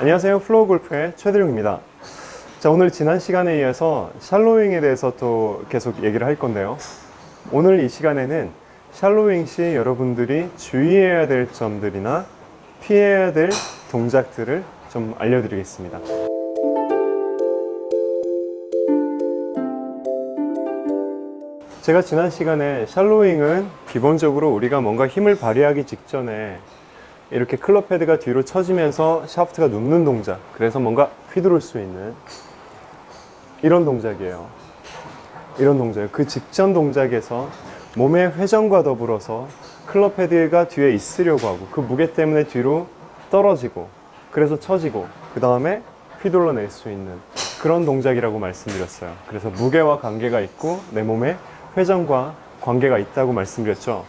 안녕하세요. 플로우 골프의 최대룡입니다. 자, 오늘 지난 시간에 이어서 샬로잉에 대해서 또 계속 얘기를 할 건데요. 오늘 이 시간에는 샬로잉 시 여러분들이 주의해야 될 점들이나 피해야 될 동작들을 좀 알려드리겠습니다. 제가 지난 시간에 샬로잉은 기본적으로 우리가 뭔가 힘을 발휘하기 직전에 이렇게 클럽 헤드가 뒤로 처지면서 샤프트가 눕는 동작, 그래서 뭔가 휘두를 수 있는 이런 동작이에요. 이런 동작, 그 직전 동작에서 몸의 회전과 더불어서 클럽 헤드가 뒤에 있으려고 하고 그 무게 때문에 뒤로 떨어지고 그래서 처지고 그 다음에 휘둘러낼 수 있는 그런 동작이라고 말씀드렸어요. 그래서 무게와 관계가 있고 내 몸의 회전과 관계가 있다고 말씀드렸죠.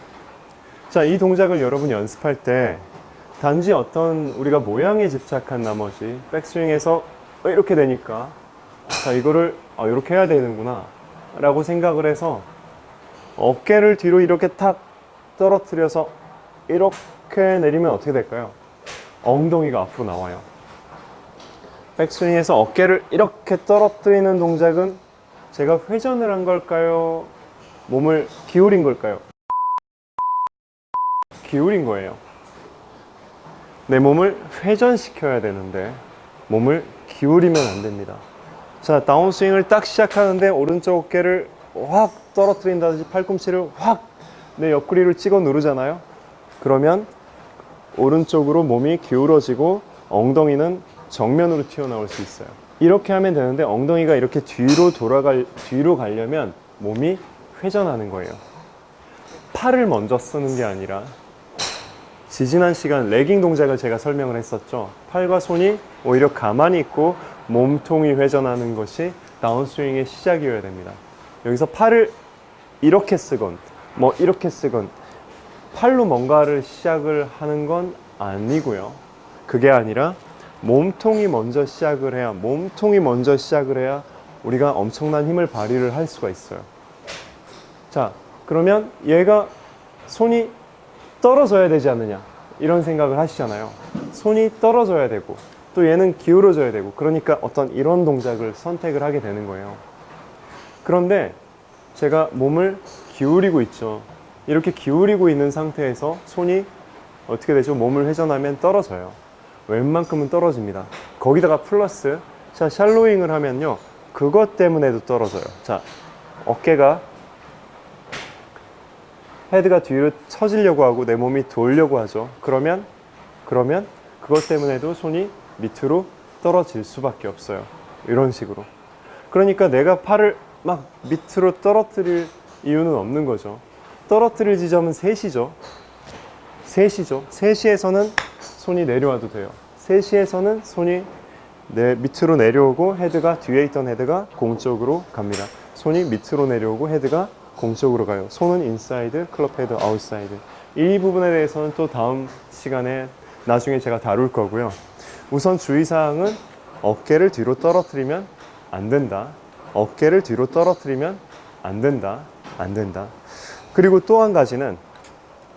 자, 이 동작을 여러분이 연습할 때 단지 어떤 우리가 모양에 집착한 나머지 백스윙에서 이렇게 되니까 자, 이거를 이렇게 해야 되는구나 라고 생각을 해서 어깨를 뒤로 이렇게 탁 떨어뜨려서 이렇게 내리면 어떻게 될까요? 엉덩이가 앞으로 나와요. 백스윙에서 어깨를 이렇게 떨어뜨리는 동작은 제가 회전을 한 걸까요? 몸을 기울인 걸까요? 기울인 거예요. 내 몸을 회전시켜야 되는데 몸을 기울이면 안 됩니다. 자, 다운스윙을 딱 시작하는데 오른쪽 어깨를 확 떨어뜨린다든지 팔꿈치를 확 내 옆구리를 찍어 누르잖아요. 그러면 오른쪽으로 몸이 기울어지고 엉덩이는 정면으로 튀어나올 수 있어요. 이렇게 하면 되는데 엉덩이가 이렇게 뒤로 가려면 몸이 회전하는 거예요. 팔을 먼저 쓰는 게 아니라 지난 시간 레깅 동작을 제가 설명을 했었죠. 팔과 손이 오히려 가만히 있고 몸통이 회전하는 것이 다운스윙의 시작이어야 됩니다. 여기서 팔을 이렇게 쓰건 이렇게 쓰건 팔로 뭔가를 시작을 하는 건 아니고요. 그게 아니라 몸통이 먼저 시작을 해야 우리가 엄청난 힘을 발휘를 할 수가 있어요. 자, 그러면 얘가 손이 떨어져야 되지 않느냐 이런 생각을 하시잖아요. 손이 떨어져야 되고 또 얘는 기울어져야 되고 그러니까 어떤 이런 동작을 선택을 하게 되는 거예요. 그런데 제가 몸을 기울이고 있죠. 이렇게 기울이고 있는 상태에서 손이 어떻게 되죠? 몸을 회전하면 떨어져요. 웬만큼은 떨어집니다. 거기다가 플러스 자, 샬로잉을 하면요 그것 때문에도 떨어져요. 자, 어깨가 헤드가 뒤로 처지려고 하고 내 몸이 돌려고 하죠. 그러면 그것 때문에도 손이 밑으로 떨어질 수밖에 없어요. 이런 식으로. 그러니까 내가 팔을 막 밑으로 떨어뜨릴 이유는 없는 거죠. 떨어뜨릴 지점은 셋이죠. 3시에서는 손이 내려와도 돼요. 3시에서는 손이 밑으로 내려오고 헤드가 뒤에 있던 헤드가 공 쪽으로 갑니다. 손이 밑으로 내려오고 헤드가 공 쪽으로 가요. 손은 인사이드, 클럽 헤드 아웃사이드. 이 부분에 대해서는 또 다음 시간에 나중에 제가 다룰 거고요. 우선 주의사항은 어깨를 뒤로 떨어뜨리면 안 된다. 어깨를 뒤로 떨어뜨리면 안 된다. 그리고 또 한 가지는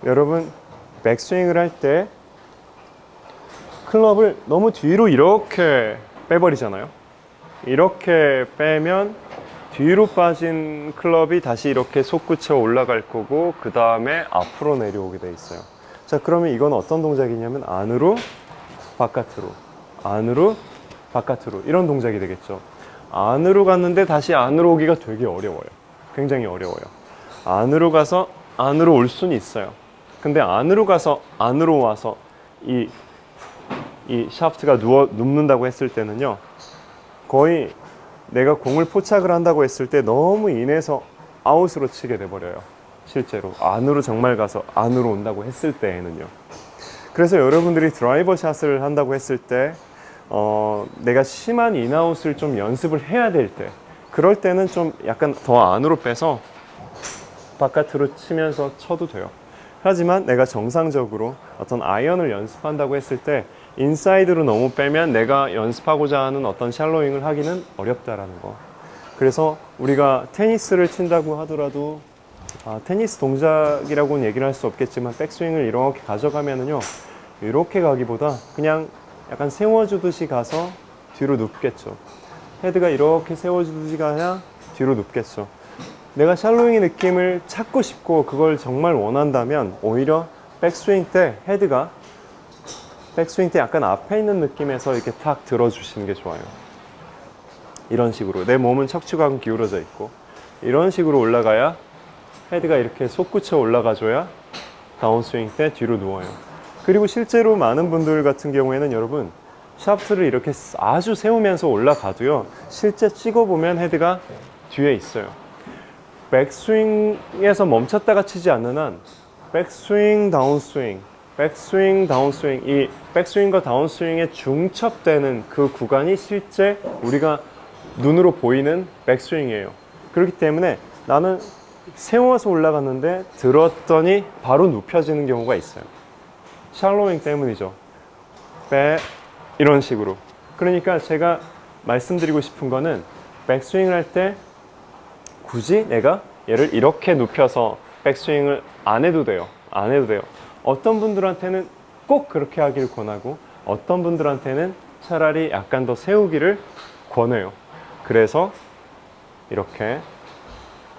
여러분 백스윙을 할 때 클럽을 너무 뒤로 이렇게 빼버리잖아요. 이렇게 빼면 뒤로 빠진 클럽이 다시 이렇게 솟구쳐 올라갈 거고 그 다음에 앞으로 내려오게 돼 있어요. 자, 그러면 이건 어떤 동작이냐면 안으로 바깥으로 이런 동작이 되겠죠. 안으로 갔는데 다시 안으로 오기가 되게 어려워요. 굉장히 어려워요. 안으로 가서 안으로 올 수는 있어요. 근데 안으로 가서 안으로 와서 이 샤프트가 눕는다고 했을 때는요 거의 내가 공을 포착을 한다고 했을 때 너무 인해서 아웃으로 치게 돼버려요. 실제로 안으로 정말 가서 안으로 온다고 했을 때에는요. 그래서 여러분들이 드라이버 샷을 한다고 했을 때 내가 심한 인아웃을 좀 연습을 해야 될 때 그럴 때는 좀 약간 더 안으로 빼서 바깥으로 치면서 쳐도 돼요. 하지만 내가 정상적으로 어떤 아이언을 연습한다고 했을 때 인사이드로 너무 빼면 내가 연습하고자 하는 어떤 샬로잉을 하기는 어렵다라는 거. 그래서 우리가 테니스를 친다고 하더라도 테니스 동작이라고는 얘기를 할 수 없겠지만 백스윙을 이렇게 가져가면은요 이렇게 가기보다 그냥 약간 세워주듯이 가서 뒤로 눕겠죠. 헤드가 이렇게 세워주듯이 가야 뒤로 눕겠죠. 내가 샬로잉의 느낌을 찾고 싶고 그걸 정말 원한다면 오히려 백스윙 때 헤드가 백스윙 때 약간 앞에 있는 느낌에서 이렇게 탁 들어주시는 게 좋아요. 이런 식으로 내 몸은 척추관 기울어져 있고 이런 식으로 올라가야 헤드가 이렇게 솟구쳐 올라가줘야 다운스윙 때 뒤로 누워요. 그리고 실제로 많은 분들 같은 경우에는 여러분 샤프트를 이렇게 아주 세우면서 올라가도요 실제 찍어보면 헤드가 뒤에 있어요. 백스윙에서 멈췄다가 치지 않는 한 백스윙 다운스윙 백스윙 다운스윙 이 백스윙과 다운스윙에 중첩되는 그 구간이 실제 우리가 눈으로 보이는 백스윙이에요. 그렇기 때문에 나는 세워서 올라갔는데 들었더니 바로 눕혀지는 경우가 있어요. 샬로잉 때문이죠. 이런 식으로. 그러니까 제가 말씀드리고 싶은 거는 백스윙을 할 때 굳이 내가 얘를 이렇게 눕혀서 백스윙을 안 해도 돼요. 안 해도 돼요. 어떤 분들한테는 꼭 그렇게 하기를 권하고 어떤 분들한테는 차라리 약간 더 세우기를 권해요. 그래서 이렇게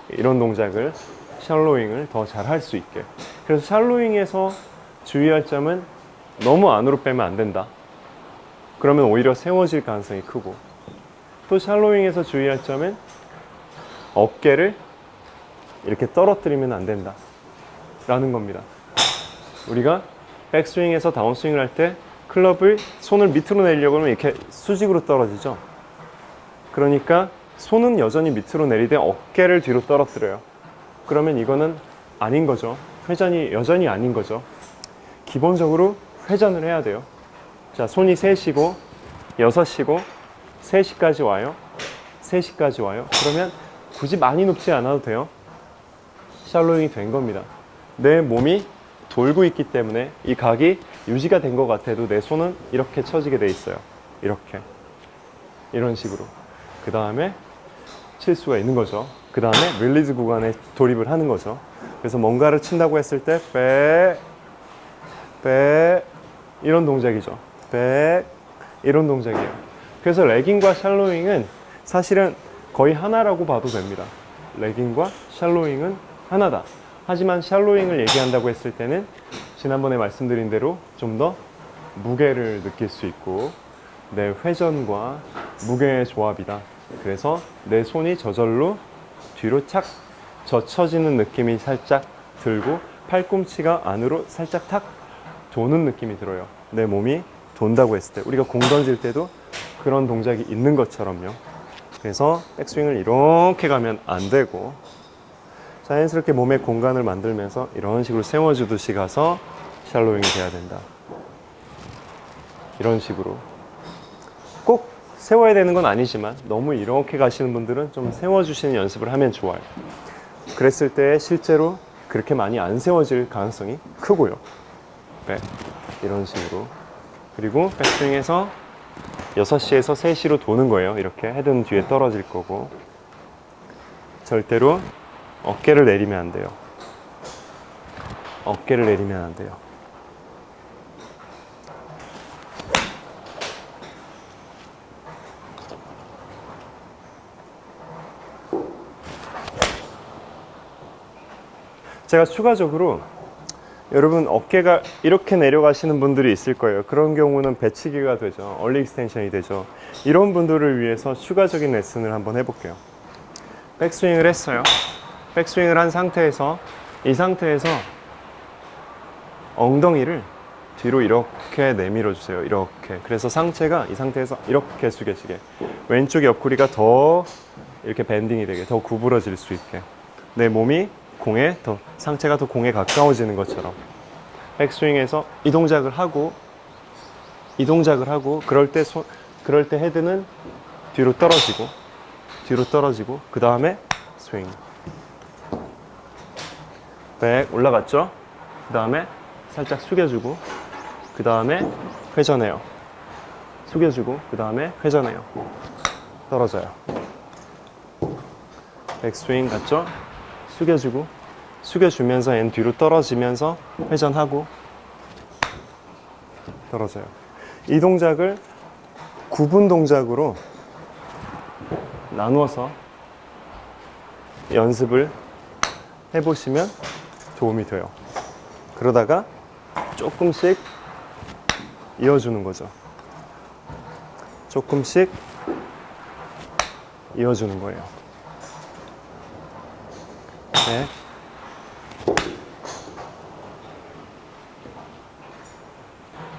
이런 동작을 샬로잉을 더 잘 할 수 있게. 그래서 샬로잉에서 주의할 점은 너무 안으로 빼면 안 된다. 그러면 오히려 세워질 가능성이 크고 또 샬로잉에서 주의할 점은 어깨를 이렇게 떨어뜨리면 안 된다 라는 겁니다. 우리가 백스윙에서 다운스윙을 할 때 클럽을 손을 밑으로 내리려고 하면 이렇게 수직으로 떨어지죠. 그러니까 손은 여전히 밑으로 내리되 어깨를 뒤로 떨어뜨려요. 그러면 이거는 아닌 거죠. 회전이 여전히 아닌 거죠. 기본적으로 회전을 해야 돼요. 자, 손이 3시고 6시고 3시까지 와요. 3시까지 와요. 그러면 굳이 많이 눕지 않아도 돼요. 샬로잉이 된 겁니다. 내 몸이 돌고 있기 때문에 이 각이 유지가 된 것 같아도 내 손은 이렇게 처지게 돼 있어요. 이렇게. 이런 식으로. 그 다음에 칠 수가 있는 거죠. 그 다음에 릴리즈 구간에 돌입을 하는 거죠. 그래서 뭔가를 친다고 했을 때 이런 동작이죠. 이런 동작이에요. 그래서 레깅과 샬로잉은 사실은 거의 하나라고 봐도 됩니다. 레깅과 샬로잉은 하나다. 하지만 샬로잉을 얘기한다고 했을 때는 지난번에 말씀드린 대로 좀 더 무게를 느낄 수 있고 내 회전과 무게의 조합이다. 그래서 내 손이 저절로 뒤로 착 젖혀지는 느낌이 살짝 들고 팔꿈치가 안으로 살짝 탁 도는 느낌이 들어요. 내 몸이 돈다고 했을 때 우리가 공 던질 때도 그런 동작이 있는 것처럼요. 그래서 백스윙을 이렇게 가면 안 되고 자연스럽게 몸의 공간을 만들면서 이런 식으로 세워주듯이 가서 샬로잉이 돼야 된다. 이런 식으로 꼭 세워야 되는 건 아니지만 너무 이렇게 가시는 분들은 좀 세워주시는 연습을 하면 좋아요. 그랬을 때 실제로 그렇게 많이 안 세워질 가능성이 크고요. 이런 식으로. 그리고 백스윙에서 6시에서 3시로 도는 거예요. 이렇게 헤드는 뒤에 떨어질 거고 절대로 어깨를 내리면 안 돼요. 어깨를 내리면 안 돼요. 제가 추가적으로 여러분 어깨가 이렇게 내려가시는 분들이 있을 거예요. 그런 경우는 배치기가 되죠. 얼리 익스텐션이 되죠. 이런 분들을 위해서 추가적인 레슨을 한번 해볼게요. 백스윙을 했어요. 백스윙을 한 상태에서 이 상태에서 엉덩이를 뒤로 이렇게 내밀어 주세요. 이렇게. 그래서 상체가 이 상태에서 이렇게 숙여지게. 왼쪽 옆구리가 더 이렇게 밴딩이 되게, 더 구부러질 수 있게. 내 몸이 공에 더, 상체가 더 공에 가까워지는 것처럼. 백스윙에서 이 동작을 하고 그럴 때 헤드는 뒤로 떨어지고 그 다음에 스윙. 백 올라갔죠? 그 다음에 살짝 숙여주고 그 다음에 회전해요. 숙여주고 그 다음에 회전해요. 떨어져요. 백스윙 갔죠? 숙여주면서 앤 뒤로 떨어지면서 회전하고 떨어져요. 이 동작을 구분 동작으로 나누어서 연습을 해보시면 도움이 돼요. 그러다가 조금씩 이어주는 거죠. 조금씩 이어주는 거예요. 네.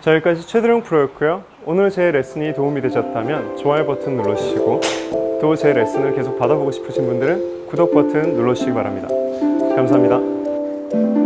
자, 여기까지 최드령 프로였고요. 오늘 제 레슨이 도움이 되셨다면 좋아요 버튼 눌러주시고, 또 제 레슨을 계속 받아보고 싶으신 분들은 구독 버튼 눌러주시기 바랍니다. 감사합니다.